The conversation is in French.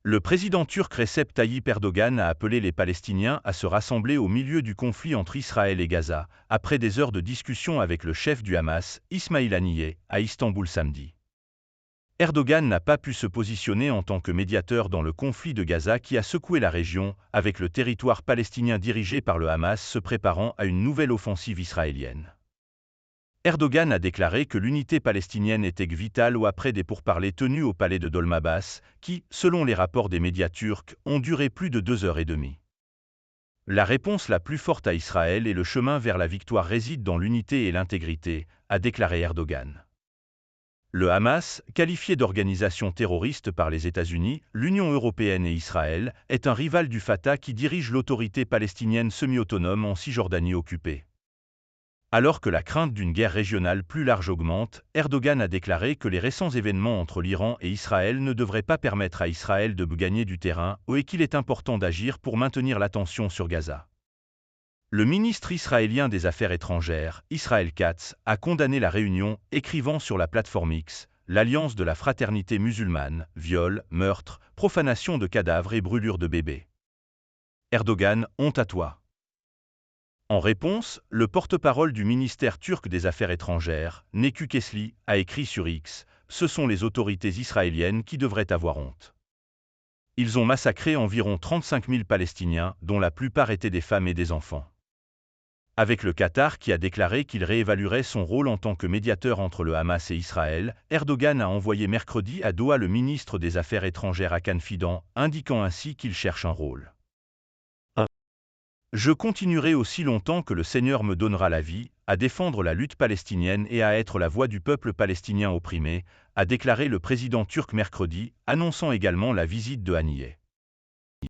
Le président turc Recep Tayyip Erdogan a appelé les Palestiniens à se rassembler au milieu du conflit entre Israël et Gaza, après des heures de discussion avec le chef du Hamas, Ismail Haniyeh, à Istanbul samedi. Erdogan n'a pas pu se positionner en tant que médiateur dans le conflit de Gaza qui a secoué la région, avec le territoire palestinien dirigé par le Hamas se préparant à une nouvelle offensive israélienne. Erdogan a déclaré que l'unité palestinienne était vitale après des pourparlers tenus au palais de Dolmabahce, qui, selon les rapports des médias turcs, ont duré plus de 2 heures et demie. La réponse la plus forte à Israël et le chemin vers la victoire réside dans l'unité et l'intégrité, a déclaré Erdogan. Le Hamas, qualifié d'organisation terroriste par les États-Unis, l'Union européenne et Israël, est un rival du Fatah qui dirige l'autorité palestinienne semi-autonome en Cisjordanie occupée. Alors que la crainte d'une guerre régionale plus large augmente, Erdogan a déclaré que les récents événements entre l'Iran et Israël ne devraient pas permettre à Israël de gagner du terrain et qu'il est important d'agir pour maintenir l'attention sur Gaza. Le ministre israélien des Affaires étrangères, Israël Katz, a condamné la réunion, écrivant sur la plateforme X, l'alliance de la fraternité musulmane, viol, meurtre, profanation de cadavres et brûlure de bébés. Erdogan, honte à toi. En réponse, le porte-parole du ministère turc des Affaires étrangères, Neku Kesli, a écrit sur X, ce sont les autorités israéliennes qui devraient avoir honte. Ils ont massacré environ 35 000 Palestiniens, dont la plupart étaient des femmes et des enfants. Avec le Qatar qui a déclaré qu'il réévaluerait son rôle en tant que médiateur entre le Hamas et Israël, Erdogan a envoyé mercredi à Doha le ministre des Affaires étrangères Hakan Fidan, indiquant ainsi qu'il cherche un rôle. Je continuerai aussi longtemps que le Seigneur me donnera la vie, à défendre la lutte palestinienne et à être la voix du peuple palestinien opprimé, a déclaré le président turc mercredi, annonçant également la visite de Haniyeh.